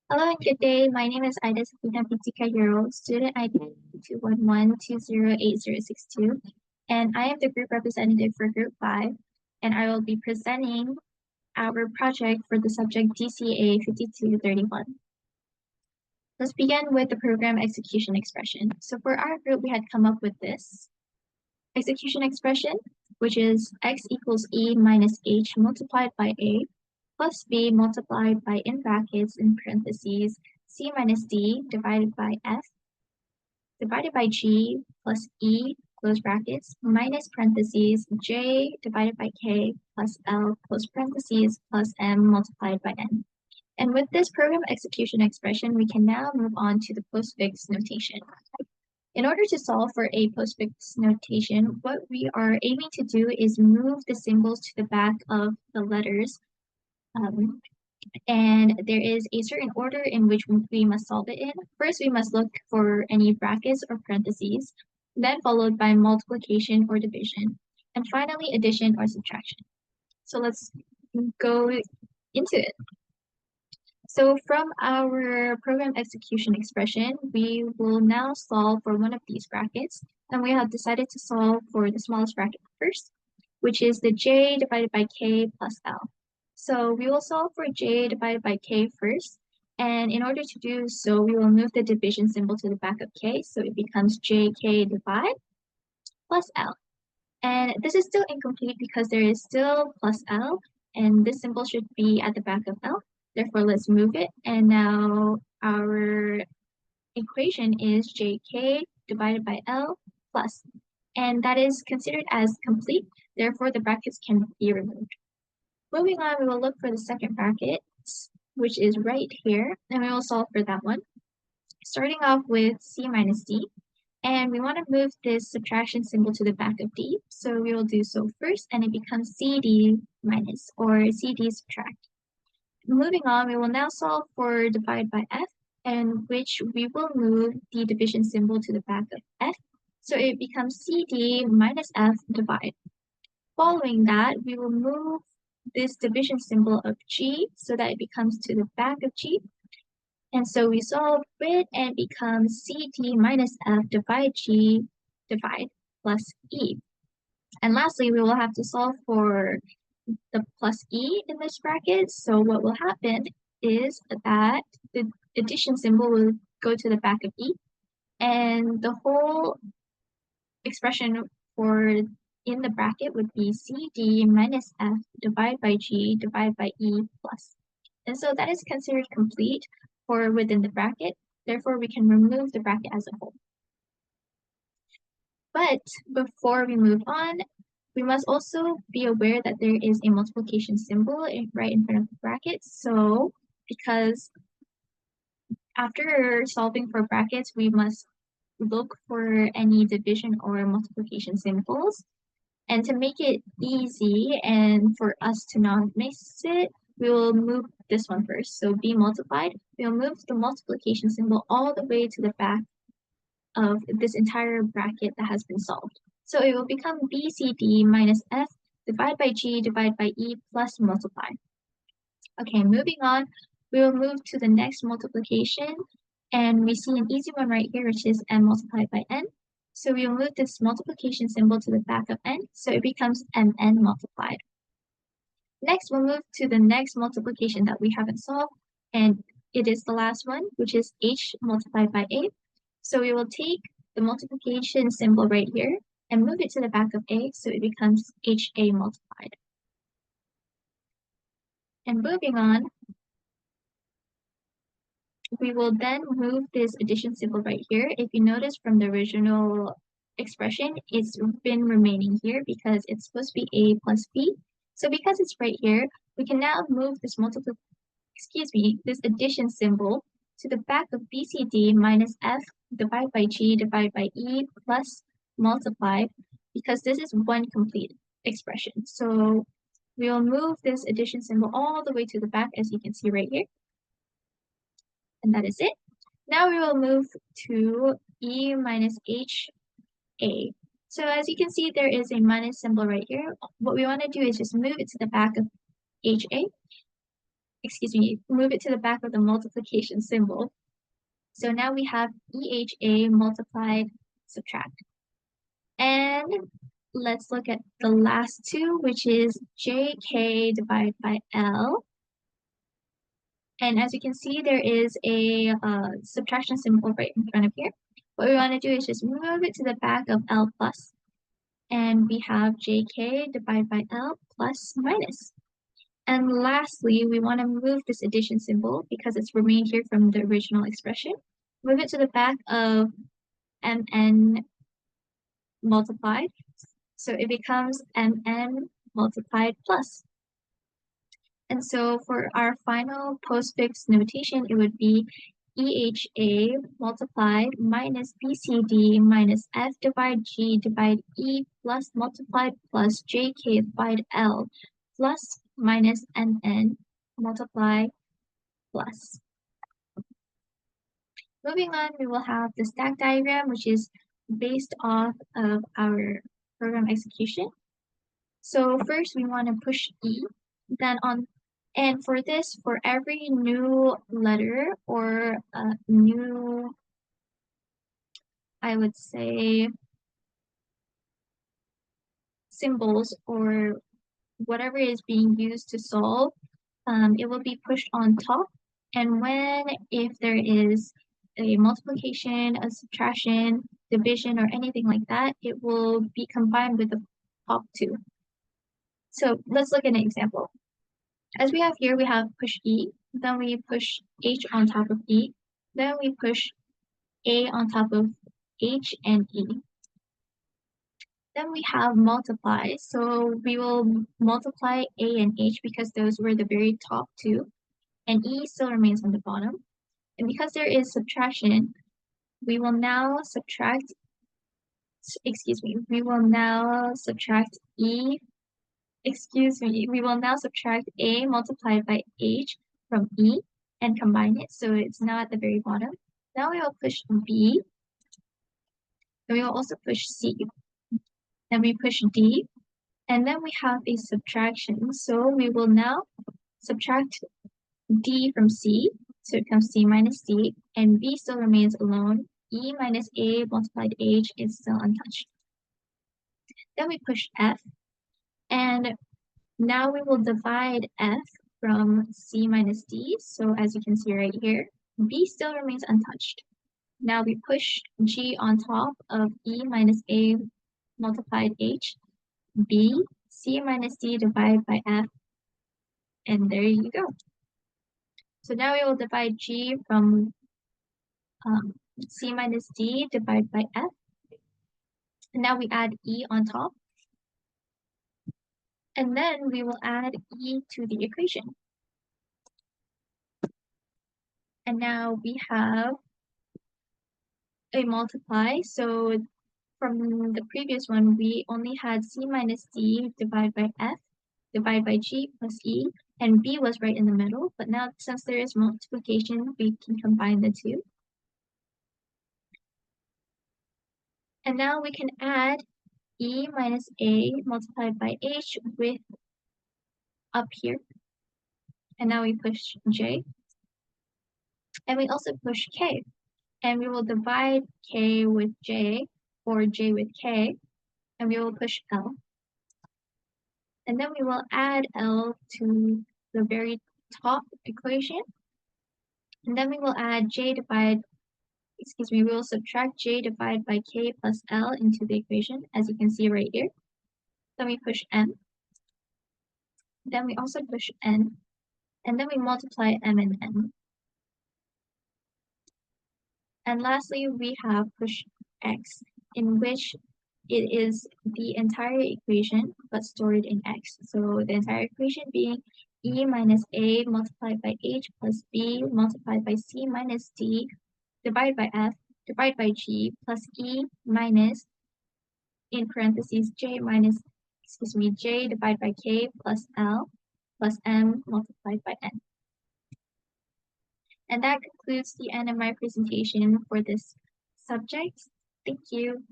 Hello and good day. My name is Dca5231 student ID 211208062, and I am the group representative for Group 5, and I will be presenting our project for the subject Dca5231. Let's begin with the program execution expression. So for our group, we had come up with this execution expression, which is x equals e minus h multiplied by a plus b multiplied by, in brackets, in parentheses, c minus d divided by f divided by g plus e, close brackets, minus parentheses, j divided by k plus l, close parentheses, plus m multiplied by n. And with this program execution expression, we can now move on to the postfix notation. In order to solve for a postfix notation, what we are aiming to do is move the symbols to the back of the letters, and there is a certain order in which we must solve it in. First, we must look for any brackets or parentheses, then followed by multiplication or division, and finally addition or subtraction. So let's go into it. So from our program execution expression, we will now solve for one of these brackets, and we have decided to solve for the smallest bracket first, which is the j divided by k plus l. So we will solve for j divided by k first, and in order to do so, we will move the division symbol to the back of k, so it becomes jk divide plus l. And this is still incomplete because there is still plus l, and this symbol should be at the back of l. Therefore, let's move it, and now our equation is jk divided by l plus, and that is considered as complete. Therefore, the brackets can be removed. Moving on, we will look for the second bracket, which is right here, and we will solve for that one. Starting off with c minus d, and we want to move this subtraction symbol to the back of d, so we will do so first, and it becomes cd minus, or cd subtract. Moving on, we will now solve for divide by f, and which we will move the division symbol to the back of f, so it becomes cd minus f divide. Following that, we will move this division symbol of g so that it becomes to the back of g. And so we solve it and it becomes cd minus f divide g divide plus e. And lastly, we will have to solve for the plus e in this bracket. So what will happen is that the addition symbol will go to the back of e, and the whole expression for in the bracket would be cd minus f divided by g divided by e plus. And so that is considered complete for within the bracket. Therefore, we can remove the bracket as a whole. But before we move on, we must also be aware that there is a multiplication symbol right in front of the bracket. So because after solving for brackets, we must look for any division or multiplication symbols. And to make it easy and for us to not miss it, we will move this one first. So b multiplied, we'll move the multiplication symbol all the way to the back of this entire bracket that has been solved. So it will become bcd minus f divided by g divided by e plus multiply. Okay, moving on, we will move to the next multiplication, and we see an easy one right here, which is m multiplied by n. So we will move this multiplication symbol to the back of n, so it becomes mn multiplied. Next, we'll move to the next multiplication that we haven't solved, and it is the last one, which is h multiplied by a. So we will take the multiplication symbol right here and move it to the back of a, so it becomes ha multiplied. And moving on, we will then move this addition symbol right here. If you notice from the original expression, it's been remaining here because it's supposed to be a plus b. So because it's right here, we can now move this this addition symbol to the back of bcd minus f divided by g divided by e plus multiply, because this is one complete expression. So we will move this addition symbol all the way to the back, as you can see right here. And that is it. Now we will move to e minus ha. So as you can see, there is a minus symbol right here. What we want to do is just move it to the back of ha. move it to the back of the multiplication symbol. So now we have EHA multiplied subtract. And let's look at the last two, which is JK divided by L. And as you can see, there is a subtraction symbol right in front of here. What we want to do is just move it to the back of L plus. And we have JK divided by L plus minus. And lastly, we want to move this addition symbol because it's remained here from the original expression. Move it to the back of MN multiplied. So it becomes MN multiplied plus. And so for our final postfix notation, it would be EHA multiplied minus BCD minus F divide G divide E plus multiplied plus JK divide L plus minus NN multiply plus. Moving on, we will have the stack diagram, which is based off of our program execution. So first we want to push E, and for this, for every new letter or new, I would say, symbols or whatever is being used to solve, it will be pushed on top. And if there is a multiplication, a subtraction, division, or anything like that, it will be combined with the top two. So let's look at an example. As we have here, we have push E, then we push H on top of E, then we push A on top of H and E. Then we have multiply, so we will multiply A and H because those were the very top two, and E still remains on the bottom. And because there is subtraction, we will now subtract, we will now subtract we will now subtract A multiplied by H from E and combine it, so it's now at the very bottom. Now we will push B, and we will also push C. Then we push D, and then we have a subtraction, so we will now subtract D from C, so it becomes C minus D, and B still remains alone. E minus A multiplied H is still untouched. Then we push F, and now we will divide F from C minus D, so as you can see right here, B still remains untouched. Now we push G on top of E minus A multiplied H, B, C minus D divided by F, and there you go. So now we will divide G from C minus D divided by F. And now we add E on top. And then we will add E to the equation. And now we have a multiply. So from the previous one, we only had C minus D divided by F divided by G plus E, and B was right in the middle. But now since there is multiplication, we can combine the two. And now we can add E minus A multiplied by H with up here. And now we push J. And we also push K. And we will divide K with J or J with K. And we will push L. And then we will add L to the very top equation. And then we will add we will subtract J divided by K plus L into the equation, as you can see right here. Then we push M. Then we also push N. And then we multiply M and N. And lastly, we have push X, in which it is the entire equation, but stored in X. So the entire equation being E minus A multiplied by H plus B multiplied by C minus D divided by F divided by G plus E minus, in parentheses, J divided by K plus L plus M multiplied by N. And that concludes the end of my presentation for this subject. Thank you.